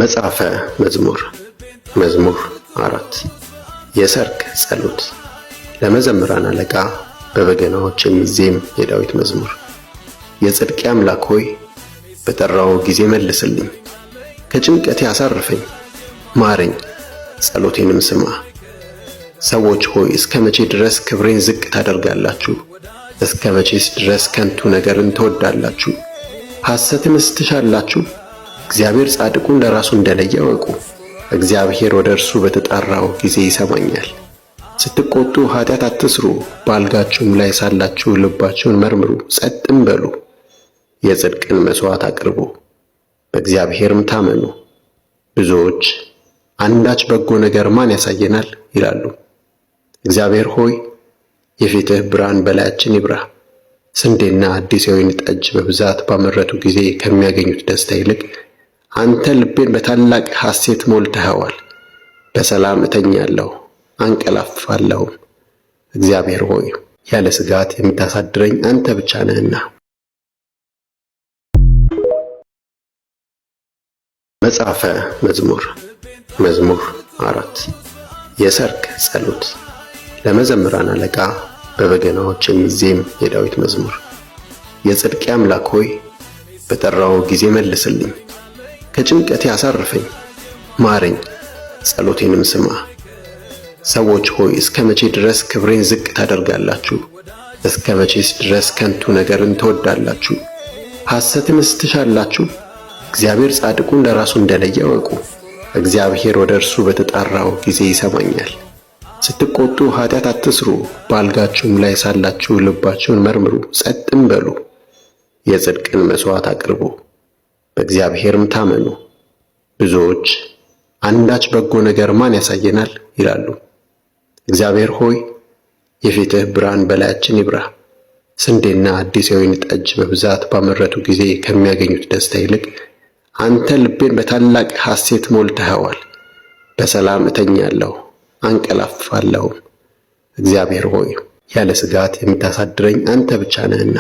መጽሐፈ መዝሙር መዝሙር 4 የሰርክ ጸሎት ለመዘምራን አለቃ በበገናዎች የሚዜም የዳዊት መዝሙር። የጽድቄ አምላክ ሆይ በጠራው ጊዜ መልስልኝ፣ ከጭንቀቴ አሳርፈኝ፣ ማረኝ፣ ጸሎቴንም ስማ። ሰዎች ሆይ እስከ መቼ ድረስ ክብሬን ዝቅ ታደርጋላችሁ? እስከ መቼስ ድረስ ከንቱ ነገርን ትወዳላችሁ? ሐሰትንስ ትሻላችሁ? እግዚአብሔር ጻድቁን ለራሱ እንደለየ እወቁ። እግዚአብሔር ወደ እርሱ በተጣራው ጊዜ ይሰማኛል። ስትቆጡ ኃጢአት አትስሩ፣ በአልጋችሁም ላይ ሳላችሁ ልባችሁን መርምሩ፣ ጸጥም በሉ። የጽድቅን መሥዋዕት አቅርቡ፣ በእግዚአብሔርም ታመኑ። ብዙዎች አንዳች በጎ ነገር ማን ያሳየናል ይላሉ። እግዚአብሔር ሆይ የፊትህ ብርሃን በላያችን ይብራ። ስንዴና አዲስ የወይን ጠጅ በብዛት ባመረቱ ጊዜ ከሚያገኙት ደስታ ይልቅ አንተ ልቤን በታላቅ ሐሴት ሞልተኸዋል። በሰላም እተኛለሁ አንቀላፋለሁም። እግዚአብሔር ሆይ ያለ ስጋት የምታሳድረኝ አንተ ብቻ ነህና። መጽሐፈ መዝሙር መዝሙር 4 የሰርክ ጸሎት ለመዘምራን አለቃ በበገናዎች የሚዜም የዳዊት መዝሙር። የጽድቄ አምላክ ሆይ በጠራው ጊዜ መልስልኝ፣ ከጭንቀቴ አሳርፈኝ፣ ማረኝ፣ ጸሎቴንም ስማ። ሰዎች ሆይ እስከ መቼ ድረስ ክብሬን ዝቅ ታደርጋላችሁ? እስከ መቼስ ድረስ ከንቱ ነገርን ትወዳላችሁ? ሐሰትንስ ትሻላችሁ? እግዚአብሔር ጻድቁን ለራሱ እንደለየ እወቁ። እግዚአብሔር ወደ እርሱ በተጣራው ጊዜ ይሰማኛል። ስትቆጡ ኃጢአት አትስሩ፣ በአልጋችሁም ላይ ሳላችሁ ልባችሁን መርምሩ፣ ጸጥም በሉ። የጽድቅን መሥዋዕት አቅርቡ፣ በእግዚአብሔርም ታመኑ። ብዙዎች አንዳች በጎ ነገር ማን ያሳየናል ይላሉ። እግዚአብሔር ሆይ የፊትህ ብርሃን በላያችን ይብራ። ስንዴና አዲስ የወይን ጠጅ በብዛት ባመረቱ ጊዜ ከሚያገኙት ደስታ ይልቅ አንተ ልቤን በታላቅ ሐሴት ሞልተኸዋል። በሰላም እተኛለሁ አንቀላፋለሁም። እግዚአብሔር ሆይ ያለ ስጋት የምታሳድረኝ አንተ ብቻ ነህና።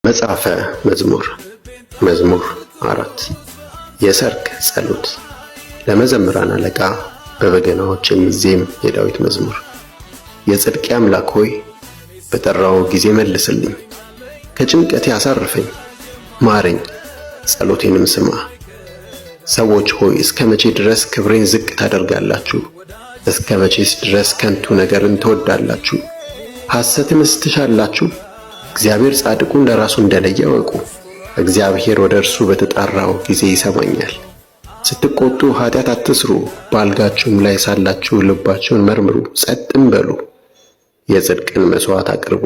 መጽሐፈ መዝሙር መዝሙር 4 የሰርክ ጸሎት ለመዘምራን አለቃ በበገናዎች የሚዜም የዳዊት መዝሙር። የጽድቄ አምላክ ሆይ በጠራው ጊዜ መልስልኝ፣ ከጭንቀቴ አሳርፈኝ፣ ማረኝ፣ ጸሎቴንም ስማ። ሰዎች ሆይ እስከ መቼ ድረስ ክብሬን ዝቅ ታደርጋላችሁ? እስከ መቼስ ድረስ ከንቱ ነገርን ትወዳላችሁ? ሐሰትንስ ትሻላችሁ? እግዚአብሔር ጻድቁን ለራሱ እንደለየ እወቁ። እግዚአብሔር ወደ እርሱ በተጣራው ጊዜ ይሰማኛል። ስትቆጡ ኃጢአት አትስሩ፣ በአልጋችሁም ላይ ሳላችሁ ልባችሁን መርምሩ፣ ጸጥም በሉ። የጽድቅን መሥዋዕት አቅርቡ፣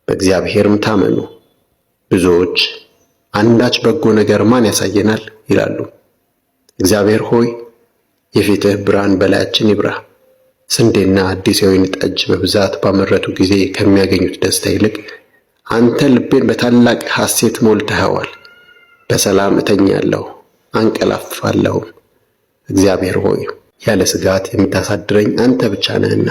በእግዚአብሔርም ታመኑ። ብዙዎች አንዳች በጎ ነገር ማን ያሳየናል ይላሉ። እግዚአብሔር ሆይ የፊትህ ብርሃን በላያችን ይብራ። ስንዴና አዲስ የወይን ጠጅ በብዛት ባመረቱ ጊዜ ከሚያገኙት ደስታ ይልቅ አንተ ልቤን በታላቅ ሐሴት ሞልተኸዋል። በሰላም እተኛለሁ አንቀላፋለሁም። እግዚአብሔር ሆይ ያለ ስጋት የምታሳድረኝ አንተ ብቻ ነህና።